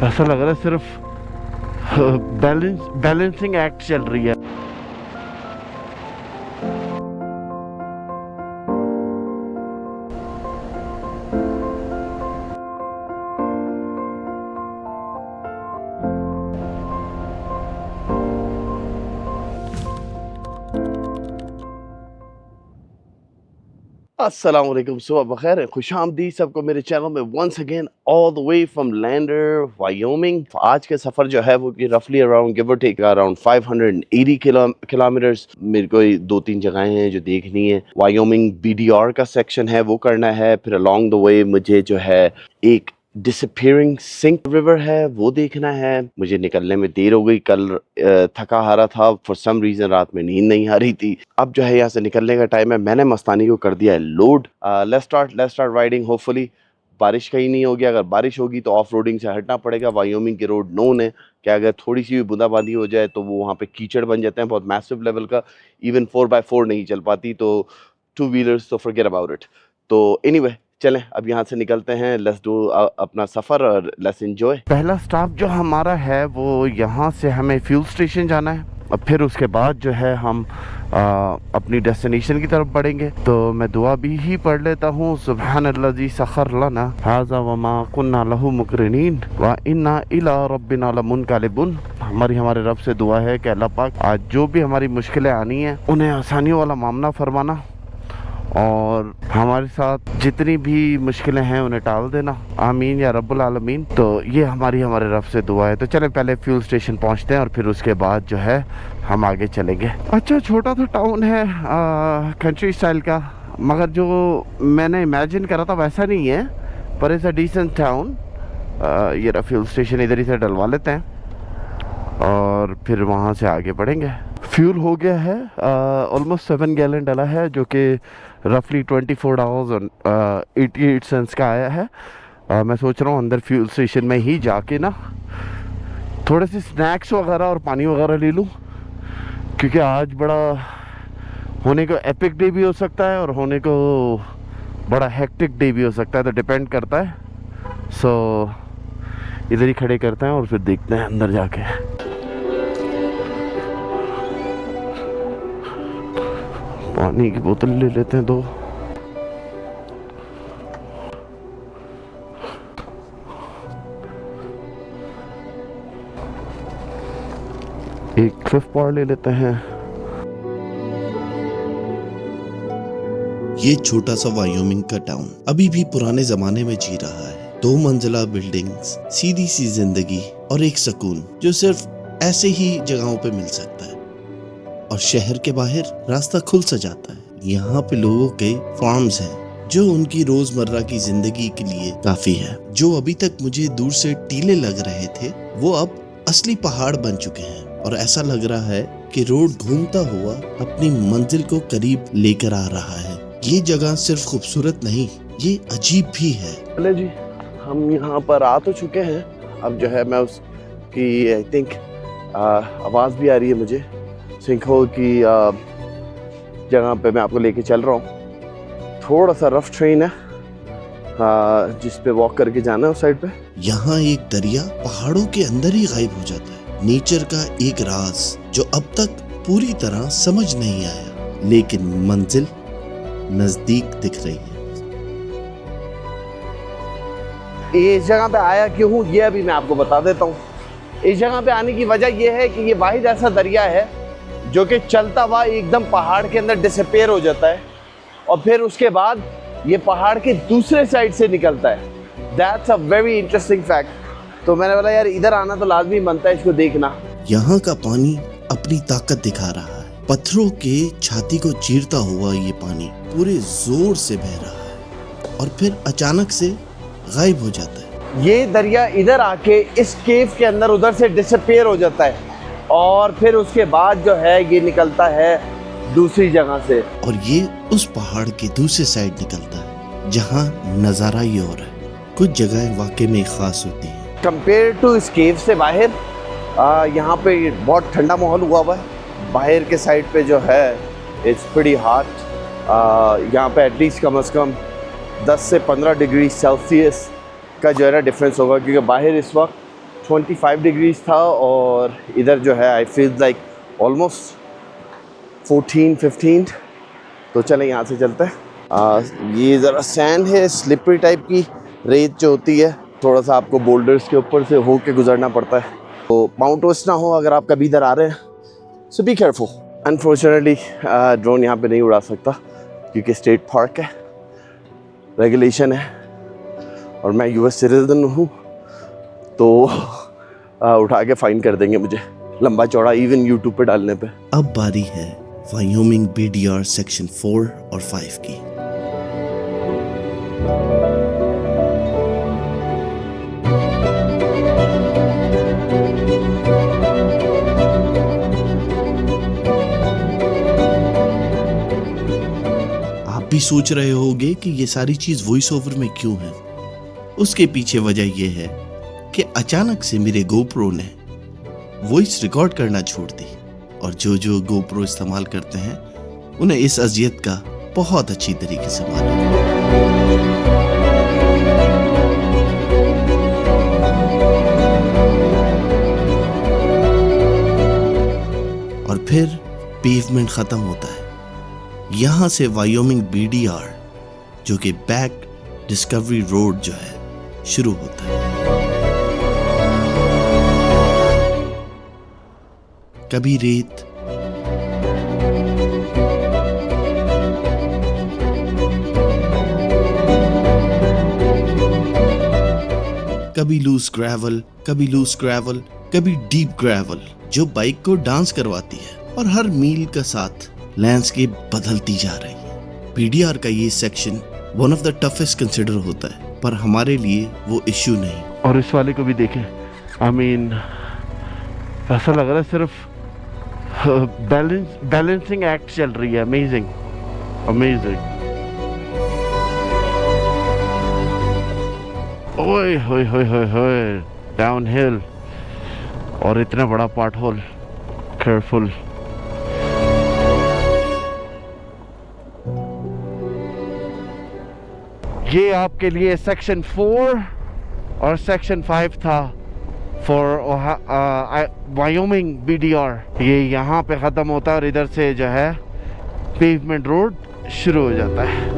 ऐसा लग रहा है सिर्फ बैलेंसिंग एक्ट चल रही है। अस्सलाम वालेकुम, सुबह बखैर, खुशामदीद सबको मेरे चैनल में once again all the way from Lander Wyoming. आज के सफ़र जो है वो कि रफली अराउंड गिव और टेक अराउंड 580 किलोमीटर्स। मेरे को 2-3 जगहें हैं जो देखनी है। वायोमिंग BDR का सेक्शन है वो करना है, फिर अलोंग द वे मुझे जो है एक डिसअपीयरिंग सिंक रिवर है वो देखना है। मुझे निकलने में देर हो गई, कल थका हारा था, फॉर सम रीजन रात में नींद नहीं आ रही थी। अब जो है यहाँ से निकलने का टाइम है, मैंने मस्तानी को कर दिया है load. Let's start riding. Hopefully बारिश कहीं नहीं होगी, अगर बारिश होगी तो ऑफ रोडिंग से हटना पड़ेगा। वायोमिंग के रोड नोन है कि अगर थोड़ी सी भी बूंदाबांदी हो जाए तो वो वहाँ पे कीचड़ बन जाते हैं बहुत मैसिव लेवल का। इवन 4x4 नहीं चल पाती, तो 2 व्हीलर्स तो फॉरगेट अबाउट इट। तो एनीवे चलें अब यहाँ से निकलते हैं, लेट्स डू अपना सफ़र और लेट्स एंजॉय। पहला स्टॉप जो हमारा है वो यहाँ से हमें फ्यूल स्टेशन जाना है, और फिर उसके बाद जो है हम अपनी डेस्टिनेशन की तरफ बढ़ेंगे। तो मैं दुआ भी ही पढ़ लेता हूँ। सुब्हानल्लाज़ी सखर लना हाज़ा वमा कुन्ना लहू मुकरिनीन व इन्ना इला रब्बिना लमुनक़लिबून। हमारे रब से दुआ है कि अल्लाह पाक आज जो भी हमारी मुश्किलें आनी हैं उन्हें आसानियों वाला मामला फरमाना, और हमारे साथ जितनी भी मुश्किलें हैं उन्हें टाल देना, आमीन या रब्बुल आलमीन। तो ये हमारे रब से दुआ है। तो चलें पहले फ्यूल स्टेशन पहुंचते हैं और फिर उसके बाद जो है हम आगे चलेंगे। अच्छा, छोटा सा टाउन है कंट्री स्टाइल का, मगर जो मैंने इमेजिन करा था वैसा नहीं है, पर इट्स अ डिसेंट टाउन। ये रहा फ्यूल स्टेशन, इधर ही से डलवा लेते हैं और फिर वहाँ से आगे बढ़ेंगे। फ्यूल हो गया है, ऑलमोस्ट 7 गैलन डला है, जो कि रफली 24 आवर्स और 88 सेंट्स का आया है। मैं सोच रहा हूँ अंदर फ्यूल स्टेशन में ही जाके ना थोड़े से स्नैक्स वगैरह और पानी वगैरह ले लूँ, क्योंकि आज बड़ा होने को एपिक डे भी हो सकता है और होने को बड़ा हेक्टिक डे भी हो सकता है, तो डिपेंड करता है। सो इधर ही खड़े करते हैं और फिर देखते हैं अंदर जाके। पानी की बोतल ले लेते हैं 2। एक क्लिफ बार ले लेते हैं। ये छोटा सा वायोमिंग का टाउन अभी भी पुराने जमाने में जी रहा है। 2 मंजिला बिल्डिंग्स, सीधी सी जिंदगी और एक सुकून जो सिर्फ ऐसे ही जगहों पे मिल सकता है। और शहर के बाहर रास्ता खुल सा जाता है। यहाँ पे लोगों के फार्म्स हैं जो उनकी रोजमर्रा की जिंदगी के लिए काफी है। जो अभी तक मुझे दूर से टीले लग रहे थे वो अब असली पहाड़ बन चुके हैं, और ऐसा लग रहा है कि रोड घूमता हुआ अपनी मंजिल को करीब लेकर आ रहा है। ये जगह सिर्फ खूबसूरत नहीं, ये अजीब भी है। चले जी, हम यहाँ पर आ तो चुके हैं। अब जो है मैं उसकी आई थिंक आवाज़ भी आ रही है मुझे, सिंखोल की जगह पे मैं आपको लेके चल रहा हूँ। थोड़ा सा रफ ट्रेन है जिस पे वॉक करके जाना है उस साइड पे। यहाँ एक दरिया पहाड़ों के अंदर ही गायब हो जाता है। नेचर का एक राज जो अब तक पूरी तरह समझ नहीं आया, लेकिन मंजिल नजदीक दिख रही है। इस जगह पे आया क्यों हूँ ये अभी मैं आपको बता देता हूँ। इस जगह पे आने की वजह ये है कि ये वाहिद ऐसा दरिया है जो कि चलता हुआ एकदम पहाड़ के अंदर डिसअपीयर हो जाता है, और फिर उसके बाद ये पहाड़ के दूसरे साइड से निकलता है। That's a very interesting fact. तो मैंने बोला यार इधर आना तो लाजमी बनता है इसको देखना। यहाँ का पानी अपनी ताकत दिखा रहा है। पत्थरों के छाती को चीरता हुआ ये पानी पूरे जोर से बह रहा है और फिर अचानक से गायब हो जाता है। ये दरिया इधर आके इस केव के अंदर उधर से डिसअपीयर हो जाता है, और फिर उसके बाद जो है ये निकलता है दूसरी जगह से, और ये उस पहाड़ के दूसरे साइड निकलता है जहाँ नज़ारा ही और है। कुछ जगहें वाकई में खास होती हैं। कंपेयर टू इस केव से बाहर यहाँ पे बहुत ठंडा माहौल हुआ है। बाहर के साइड पे जो है इट्स प्रीटी हॉट। यहाँ पे एटलीस्ट कम से कम 10 से 15 डिग्री सेल्सियस का जो है ना डिफरेंस होगा, क्योंकि बाहर इस वक्त 25 डिग्रीज था और इधर जो है आई फील लाइक ऑलमोस्ट 14-15। तो चलें यहाँ से चलते हैं। ये ज़रा सैंड है, स्लिपरी टाइप की रेत जो होती है, थोड़ा सा आपको बोल्डर्स के ऊपर से हो के गुजरना पड़ता है, तो पाँव ट्विस्ट ना हो अगर आप कभी इधर आ रहे हैं। सो बी केयरफुल। अनफॉर्चुनेटली ड्रोन यहाँ पे नहीं उड़ा सकता क्योंकि स्टेट पार्क है, रेगुलेशन है, और मैं यूएस सिटीजन हूँ, तो उठा के फाइन कर देंगे मुझे लंबा चौड़ा, इवन यूट्यूब पे डालने पे। अब बारी है वायोमिंग बीडीआर सेक्शन 4 और 5 की। आप भी सोच रहे होंगे कि ये सारी चीज वॉइस ओवर में क्यों है। उसके पीछे वजह यह है कि अचानक से मेरे गोप्रो ने वॉइस रिकॉर्ड करना छोड़ दी, और जो गोप्रो इस्तेमाल करते हैं उन्हें इस अजियत का बहुत अच्छी तरीके से मालूम है। और फिर पेवमेंट खत्म होता है, यहां से वायोमिंग बीडीआर जो कि बैक डिस्कवरी रोड जो है शुरू होता है। कभी रेत, कभी लूज ग्रेवल, कभी डीप ग्रेवल, जो बाइक को डांस करवाती है, और हर मील का साथ लैंडस्केप बदलती जा रही है। बीडीआर का ये section one of the toughest consider होता है, पर हमारे लिए वो इश्यू नहीं। और इस वाले को भी देखें, आई मीन ऐसा लग रहा है सिर्फ बैलेंसिंग एक्ट चल रही है। Amazing amazing. ओए होए होए होए होए, डाउन हिल और इतना बड़ा पार्ट होल। केयरफुल। ये आपके लिए सेक्शन 4 और सेक्शन 5 था फॉर वायोमिंग बीडीआर। ये यहाँ पे ख़त्म होता है और इधर से जो है पेवमेंट रोड शुरू हो जाता है।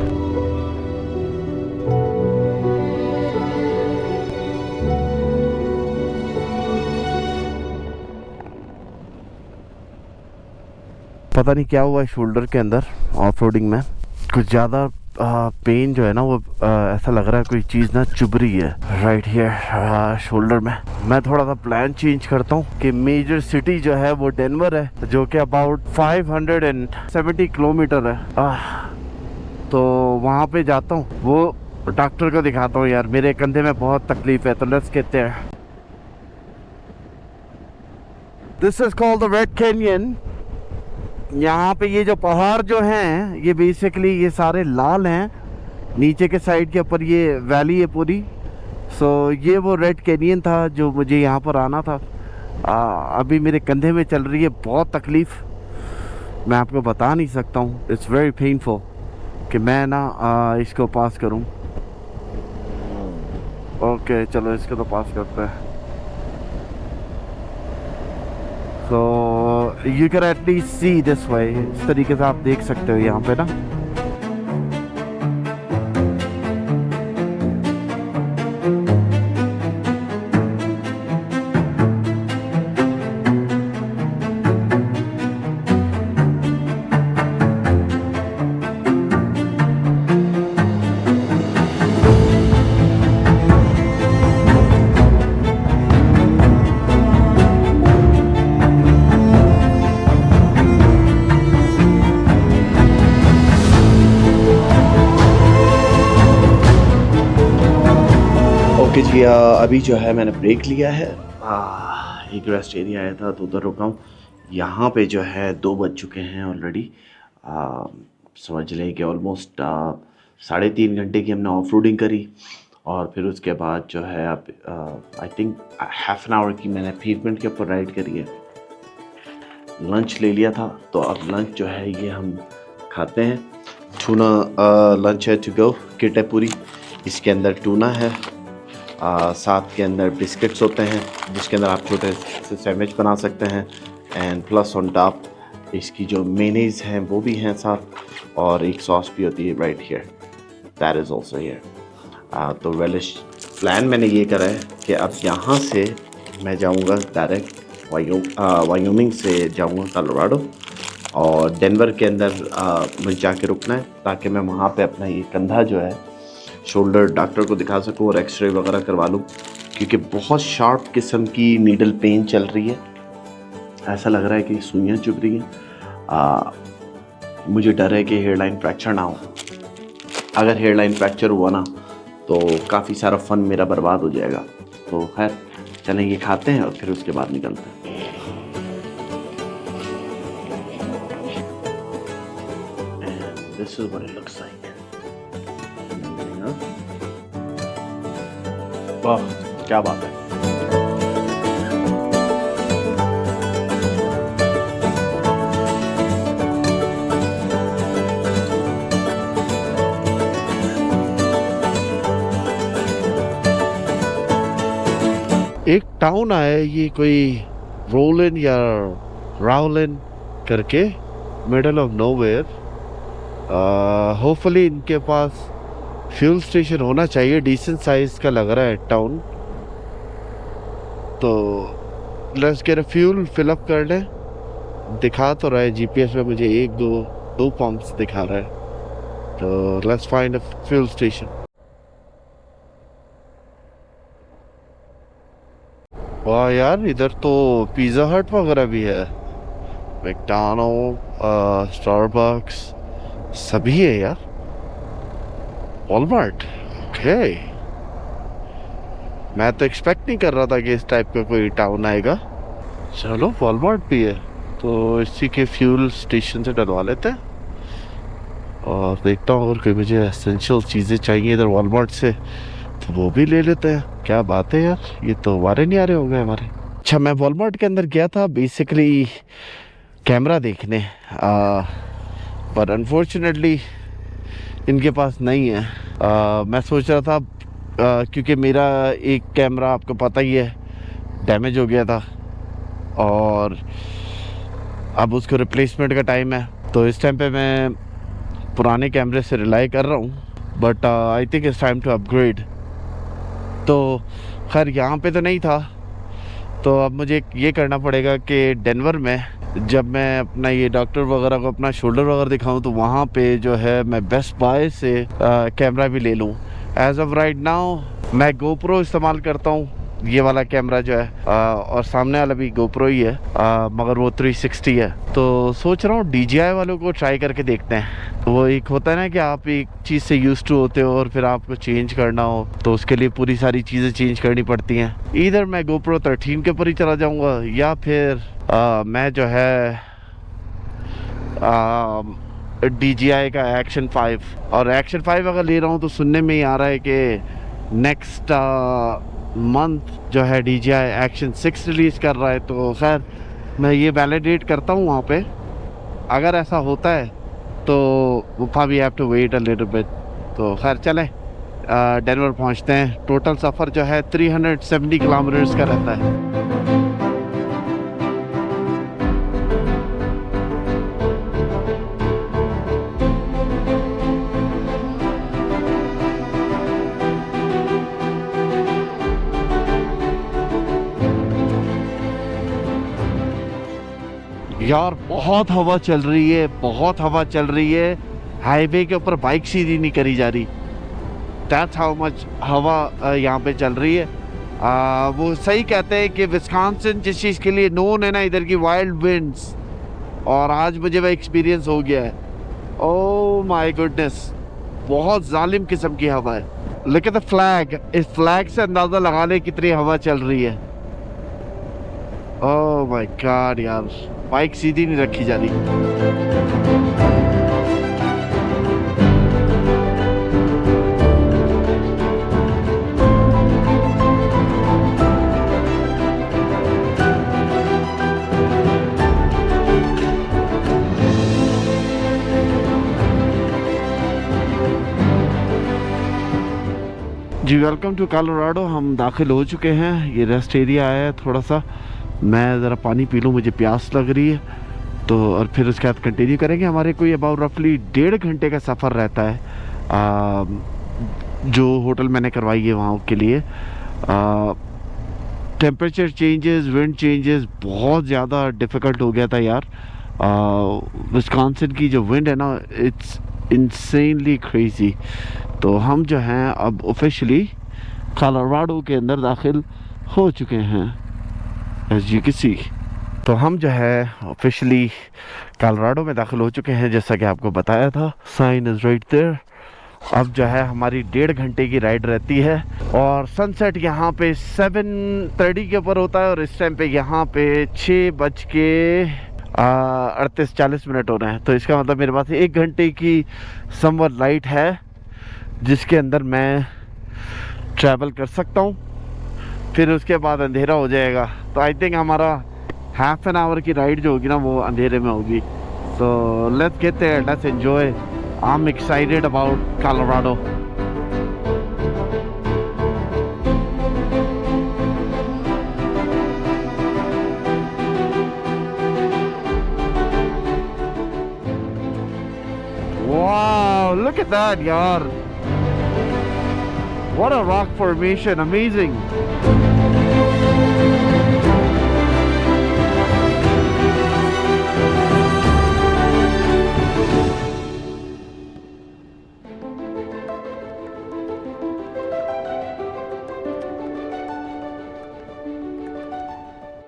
पता नहीं क्या हुआ शोल्डर के अंदर, ऑफ रोडिंग में कुछ ज़्यादा पेन जो है ना वो ऐसा लग रहा है कोई चीज़ ना चुभ रही है राइट हियर शोल्डर में। मैं थोड़ा सा प्लान चेंज करता हूँ कि मेजर सिटी जो है वो डेनवर है, जो कि अबाउट 570 किलोमीटर है। तो वहाँ पे जाता हूँ, वो डॉक्टर को दिखाता हूँ। यार मेरे कंधे में बहुत तकलीफ है, तो let's get there. This is called the red canyon. यहाँ पे ये जो पहाड़ जो हैं ये बेसिकली ये सारे लाल हैं, नीचे के साइड के ऊपर ये वैली है पूरी। सो ये वो रेड कैनियन था जो मुझे यहाँ पर आना था। अभी मेरे कंधे में चल रही है बहुत तकलीफ़, मैं आपको बता नहीं सकता हूँ। इट्स वेरी पेनफुल कि मैं ना इसको पास करूँ। ओके चलो इसको तो पास करते हैं। So you can at least see this way। इस तरीके से आप देख सकते हो यहाँ पे ना। ओके जी, अभी जो है मैंने ब्रेक लिया है। एक रेस्ट एरिया आया था तो उधर रुका हूँ। यहाँ पे जो है 2 बज चुके हैं ऑलरेडी। समझ लें कि ऑलमोस्ट 3.5 घंटे की हमने ऑफ रोडिंग करी, और फिर उसके बाद जो है अब I think half an hour की मैंने पेवमेंट के ऊपर राइड करी है। लंच ले लिया था, तो अब लंच जो है ये हम खाते हैं। टूना लंच है टू गो, किट है पूरी, इसके अंदर टूना है साथ के अंदर बिस्किट्स होते हैं जिसके अंदर आप छोटे से सैंडविच बना सकते हैं। एंड प्लस ऑन टॉप इसकी जो मेनीज हैं वो भी हैं साथ, और एक सॉस भी होती है right here, that is also here. तो वेलिश प्लान मैंने ये करा है कि अब यहाँ से मैं जाऊँगा डायरेक्ट वायोमिंग से जाऊँगा कोलोराडो, और डेनवर के अंदर मुझे जाके रुकना है ताकि मैं वहाँ पे अपना ये कंधा जो है शोल्डर डॉक्टर को दिखा सकूँ और एक्सरे वगैरह करवा लूँ, क्योंकि बहुत शार्प किस्म की नीडल पेन चल रही है। ऐसा लग रहा है कि सुइयाँ चुभ रही हैं। मुझे डर है कि हेयरलाइन फ्रैक्चर ना हो। अगर हेयरलाइन फ्रैक्चर हुआ ना तो काफ़ी सारा फन मेरा बर्बाद हो जाएगा। तो खैर चलें ये खाते हैं और फिर उसके बाद निकलते हैं। And this is what it looks like. वाह क्या बात है। एक टाउन आया, ये कोई रोलिन या राउलिन करके, मिडल ऑफ नोवेयर। होपफुली इनके पास फ्यूल स्टेशन होना चाहिए, डिसेंट साइज का लग रहा है टाउन। तो let's get a fuel fill up कर लें। दिखा तो रहा है जीपीएस में मुझे दो पंप्स दिखा रहा है, तो let's find a fuel station. वाह यार, इधर तो पिज़्ज़ा हट वगैरह भी है, मैकडॉनल्ड, स्टारबक्स सभी है यार। Walmart, okay. मैं तो एक्सपेक्ट नहीं कर रहा था कि इस टाइप का कोई टाउन आएगा। चलो वॉलमार्ट भी है, तो इसी के फ्यूल स्टेशन से डलवा लेते हैं और देखता हूँ अगर कोई मुझे एसेंशियल चीज़ें चाहिए इधर वॉलमार्ट से तो वो भी ले लेते हैं। क्या बात है यार, ये तो वारे नहीं आ रहे होंगे हमारे। अच्छा, मैं वॉलमार्ट के अंदर गया था बेसिकली कैमरा देखने, पर अनफॉर्चुनेटली इनके पास नहीं है। मैं सोच रहा था क्योंकि मेरा एक कैमरा आपको पता ही है डैमेज हो गया था और अब उसको रिप्लेसमेंट का टाइम है, तो इस टाइम पे मैं पुराने कैमरे से रिलाई कर रहा हूँ, but I think it's time to upgrade. तो खैर यहाँ पे तो नहीं था, तो अब मुझे ये करना पड़ेगा कि डेनवर में जब मैं अपना ये डॉक्टर वगैरह को अपना शोल्डर वगैरह दिखाऊं तो वहाँ पे जो है मैं बेस्ट बाय से कैमरा भी ले लूँ। एज ऑफ राइट नाउ मैं गोप्रो इस्तेमाल करता हूँ, ये वाला कैमरा जो है, और सामने वाला भी गोप्रो ही है, मगर वो 360 है। तो सोच रहा हूँ DJI वालों को ट्राई करके देखते हैं। वो एक होता है ना कि आप एक चीज़ से यूज टू होते हो और फिर आपको चेंज करना हो तो उसके लिए पूरी सारी चीज़ें चेंज करनी पड़ती हैं। इधर मैं गोप्रो 13 के ऊपर ही चला जाऊँगा या फिर मैं जो है DJI का एक्शन 5, और एक्शन 5 अगर ले रहा हूँ तो सुनने में ही आ रहा है कि नेक्स्ट मंथ जो है DJI एक्शन 6 रिलीज़ कर रहा है। तो खैर मैं ये वैलिडेट करता हूँ वहाँ पे, अगर ऐसा होता है तो वो we have to wait a little bit. तो खैर चलें डेनवर पहुँचते हैं। टोटल सफ़र जो है 370 किलोमीटर्स का रहता है। यार बहुत हवा चल रही है, बहुत हवा चल रही है। हाईवे के ऊपर बाइक सीधी नहीं करी जा रही। दैट्स हाउ मच हवा यहाँ पे चल रही है। वो सही कहते हैं कि विस्कॉन्सिन जिस चीज़ के लिए नोन है ना, इधर की वाइल्ड विंड्स, और आज मुझे वह एक्सपीरियंस हो गया है। ओह माय गुडनेस, बहुत जालिम किस्म की हवा है। लुक एट द फ्लैग, इस फ्लैग से अंदाज़ा लगा ले कितनी हवा चल रही है। ओह माय गॉड यार, बाइक सीधी नहीं रखी जा रही। जी वेलकम टू कोलोराडो। हम दाखिल हो चुके हैं। ये रेस्ट एरिया है थोड़ा सा। मैं ज़रा पानी पी लूँ, मुझे प्यास लग रही है। तो और फिर उसके बाद कंटिन्यू करेंगे। हमारे कोई अबाउट रफली 1.5 घंटे का सफ़र रहता है जो होटल मैंने करवाई है वहाँ के लिए। टेम्परेचर चेंजेस, विंड चेंजेस बहुत ज़्यादा डिफ़िकल्ट हो गया था यार। विस्कॉन्सिन की जो विंड है ना, इट्स इंसेनली क्रेजी। तो हम जो हैं अब ऑफिशियली कोलोराडो के अंदर दाखिल हो चुके हैं, एज यू कैन सी। तो हम जो है ऑफिशियली कोलोराडो में दाखिल हो चुके हैं, जैसा कि आपको बताया था। Sign is right there. अब जो है हमारी 1.5 घंटे की राइड रहती है और सनसेट यहाँ पे 7:30 के ऊपर होता है और इस टाइम पे यहाँ पे 6:38-40 हो रहे हैं। तो इसका मतलब मेरे पास 1 घंटे की समर लाइट है जिसके अंदर मैं ट्रैवल कर सकता हूँ। फिर उसके बाद अंधेरा हो जाएगा। तो आई थिंक हमारा हाफ एन आवर की राइड जो होगी ना वो अंधेरे में होगी। So let's get there, let's enjoy. I am excited about Colorado. Wow, look at that, yaar. What a rock formation, amazing.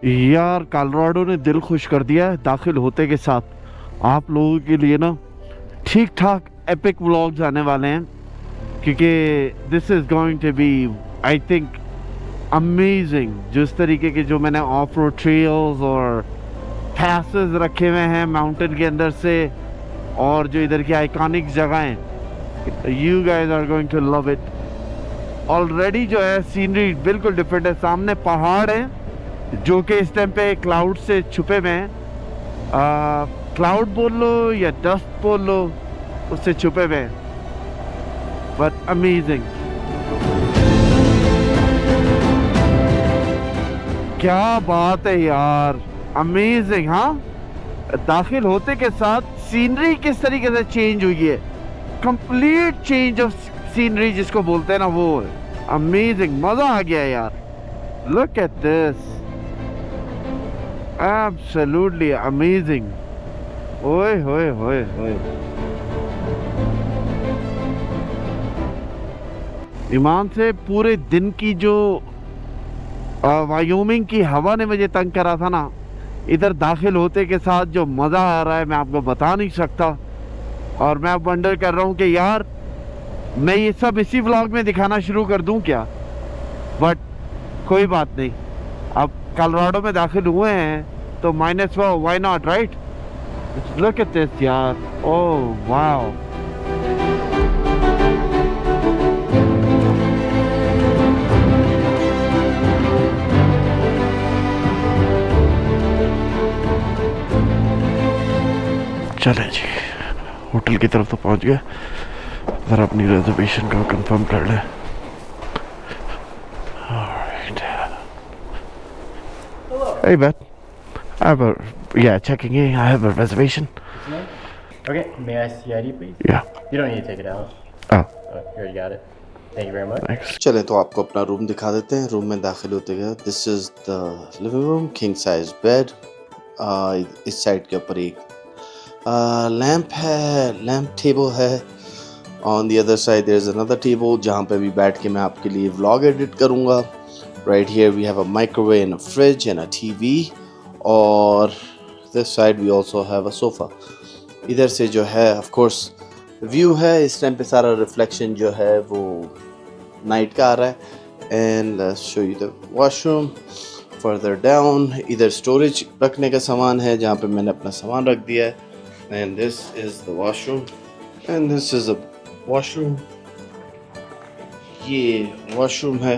यार कोलोराडो ने दिल खुश कर दिया है दाखिल होते के साथ। आप लोगों के लिए ना ठीक ठाक एपिक व्लॉग्स आने वाले हैं, क्योंकि this is going to be I think amazing. जिस तरीके के जो मैंने ऑफ रोड ट्रेल्स और पैसेस रखे हुए हैं माउंटेन के अंदर से, और जो इधर की आइकॉनिक जगहें, you guys are going to love it. Already जो है सीनरी बिल्कुल डिफरेंट है। सामने पहाड़ हैं जो कि इस टाइम पे क्लाउड से छुपे हुए हैं। क्लाउड बोल लो या डस्ट बोल लो, उससे छुपे हुए हैं, बट अमेजिंग। क्या बात है यार, अमेजिंग। हाँ, दाखिल होते के साथ सीनरी किस तरीके से चेंज हुई है, कंप्लीट चेंज ऑफ सीनरी जिसको बोलते हैं ना, वो अमेजिंग। मजा आ गया यार। Look at this, absolutely amazing. ओए होए होए होए। ईमान से पूरे दिन की जो वायोमिंग की हवा ने मुझे तंग करा था ना, इधर दाखिल होते के साथ जो मज़ा आ रहा है मैं आपको बता नहीं सकता। और मैं अब वंडर कर रहा हूँ कि यार मैं ये सब इसी व्लॉग में दिखाना शुरू कर दूँ क्या, बट कोई बात नहीं। अब कोलोराडो में दाखिल हुए हैं तो minus why not, right? Look at this यार, ओह वाओ। चलें जी, होटल की तरफ तो पहुंच गए। ज़रा अपनी रिजर्वेशन का कंफर्म कर लें। Hey Beth, I have checking in. I have a reservation. Okay, may I see ID, please? Yeah. You don't need to take it out. Oh, Oh, here, you got it. Thank you very much. thanks. चले तो आपको अपना room दिखा देते हैं। Room में दाखिल होते गए, this is the living room, king size bed. इस साइड के ऊपर एक लैंप है, लैंप टेबल है। On the other side there is another table जहाँ पे भी बैठ के मैं आपके लिए व्लॉग एडिट करूँगा। Right here we have a microwave and a fridge and a TV. और this side we also have a sofa. इधर से जो है ऑफ कोर्स व्यू है, इस टाइम पे सारा रिफ्लेक्शन जो है वो नाइट का आ रहा है। And let's show you the washroom. Further down इधर स्टोरेज रखने का सामान है जहाँ पे मैंने अपना सामान रख दिया है। And this is the washroom and this is a washroom. ये वॉशरूम है,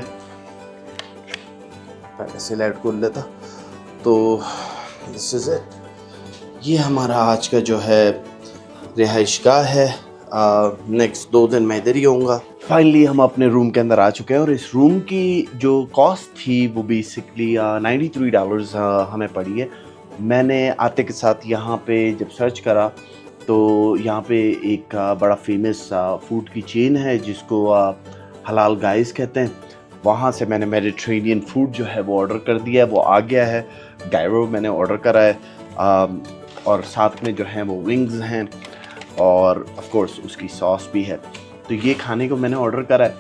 पहले से लाइट खोल लेता। तो दिस इज़ इट। ये हमारा आज का जो है रिहाइश गाह है। नेक्स्ट 2 दिन मैं इधर ही होऊंगा। फाइनली हम अपने रूम के अंदर आ चुके हैं और इस रूम की जो कॉस्ट थी वो बेसिकली $93 हमें पड़ी है। मैंने आते के साथ यहाँ पे जब सर्च करा तो यहाँ पे एक बड़ा फेमस फूड की चेन है जिसको हलाल गाइस कहते हैं। वहाँ से मैंने मेडिटेरेनियन फूड जो है वो ऑर्डर कर दिया है, वो आ गया है। गायरो मैंने ऑर्डर करा है और साथ में जो है वो विंग्स हैं और ऑफ कोर्स उसकी सॉस भी है। तो ये खाने को मैंने ऑर्डर करा है।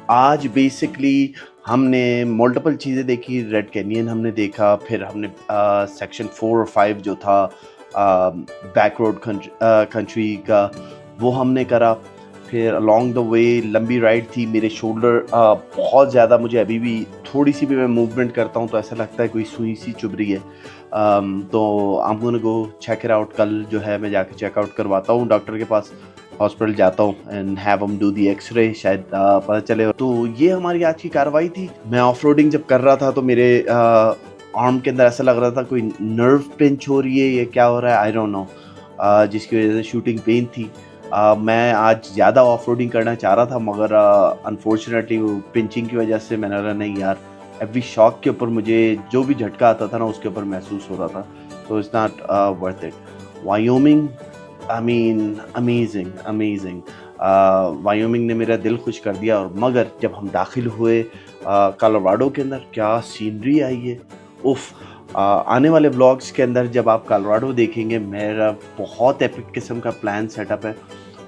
आज बेसिकली हमने मल्टीपल चीज़ें देखी। रेड कैनियन हमने देखा, फिर हमने सेक्शन 4 और 5 जो था बैक रोड कंट्री का वो हमने करा। फिर अलॉन्ग द वे लंबी राइड थी। मेरे शोल्डर बहुत ज़्यादा, मुझे अभी भी थोड़ी सी भी मैं मूवमेंट करता हूँ तो ऐसा लगता है कोई सुई सी चुभ रही है। तो I am gonna go check it out. कल जो है मैं जाके चेकआउट करवाता हूँ डॉक्टर के पास, हॉस्पिटल जाता हूँ एंड हैव हम डू दी एक्सरे, शायद पता चले। तो ये हमारी आज की कार्रवाई थी। मैं ऑफ रोडिंग जब कर रहा था तो मेरे आर्म के अंदर ऐसा लग रहा था कोई नर्व पिंच हो रही है, ये क्या हो रहा है आई डोंट नो, जिसकी वजह से शूटिंग पेन थी। मैं आज ज़्यादा ऑफ रोडिंग करना चाह रहा था मगर अनफॉर्चुनेटली वो पिंचिंग की वजह से मैंने कहा नहीं यार, एवरी शॉक के ऊपर मुझे जो भी झटका आता था ना उसके ऊपर महसूस हो रहा था। तो it's not worth it. Wyoming, I mean amazing. Wyoming ने मेरा दिल खुश कर दिया। और मगर जब हम दाखिल हुए कोलोराडो के अंदर, क्या सीनरी आई है, उफ। आने वाले व्लॉग्स के अंदर जब आप कोलोराडो देखेंगे, मेरा बहुत एपिक किस्म का प्लान सेटअप है।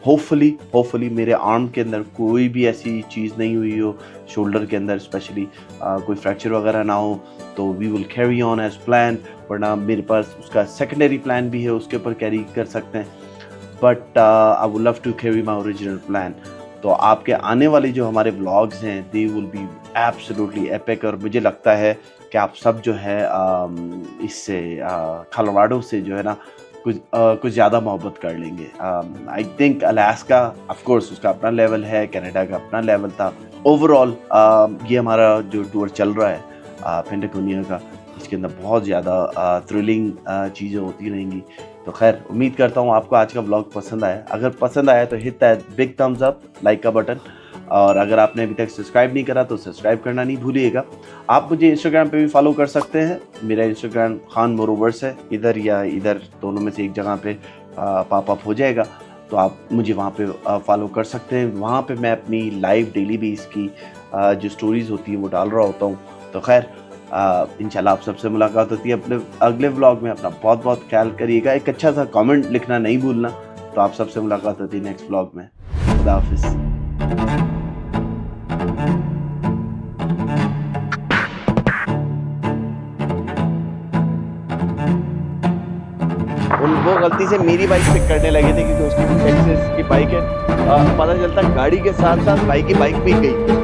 होपफुली मेरे आर्म के अंदर कोई भी ऐसी चीज़ नहीं हुई हो, शोल्डर के अंदर स्पेशली कोई फ्रैक्चर वगैरह ना हो, तो we will carry on as plan. वरना मेरे पास उसका सेकेंडरी प्लान भी है, उसके ऊपर कैरी कर सकते हैं। But I would love to carry my original plan. तो आपके आने वाले जो हमारे व्लॉग्स हैं they will be absolutely epic. और मुझे लगता है कि आप सब जो है इससे कोलोराडो से जो है ना कुछ ज़्यादा मोहब्बत कर लेंगे। I think Alaska of course उसका अपना लेवल है, कनाडा का अपना लेवल था। ओवरऑल ये हमारा जो टूर चल रहा है पेंटागोनिया का, इसके अंदर बहुत ज़्यादा थ्रिलिंग चीज़ें होती रहेंगी। तो खैर उम्मीद करता हूँ आपको आज का व्लॉग पसंद आया। अगर पसंद आया तो hit that big thumbs up, like का बटन। और अगर आपने अभी तक सब्सक्राइब नहीं करा तो सब्सक्राइब करना नहीं भूलिएगा। आप मुझे इंस्टाग्राम पे भी फॉलो कर सकते हैं। मेरा इंस्टाग्राम खान मोरोवर्स है, इधर या इधर दोनों में से एक जगह पे पॉप अप हो जाएगा, तो आप मुझे वहाँ पे फॉलो कर सकते हैं। वहाँ पे मैं अपनी लाइव डेली बेस की जो स्टोरीज़ होती है वो डाल रहा होता हूँ। तो खैर इंशाल्लाह आप सबसे मुलाकात होती है अपने अगले व्लॉग में। अपना बहुत बहुत ख्याल करिएगा। एक अच्छा सा कमेंट लिखना नहीं भूलना। तो आप सबसे मुलाकात होती है नेक्स्ट व्लॉग में। खुदा हाफिज़। वो गलती से मेरी बाइक पिक करने लगे थे क्योंकि उसकी एक्सेस की बाइक है। पता चलता गाड़ी के साथ साथ बाइक की बाइक भी गई।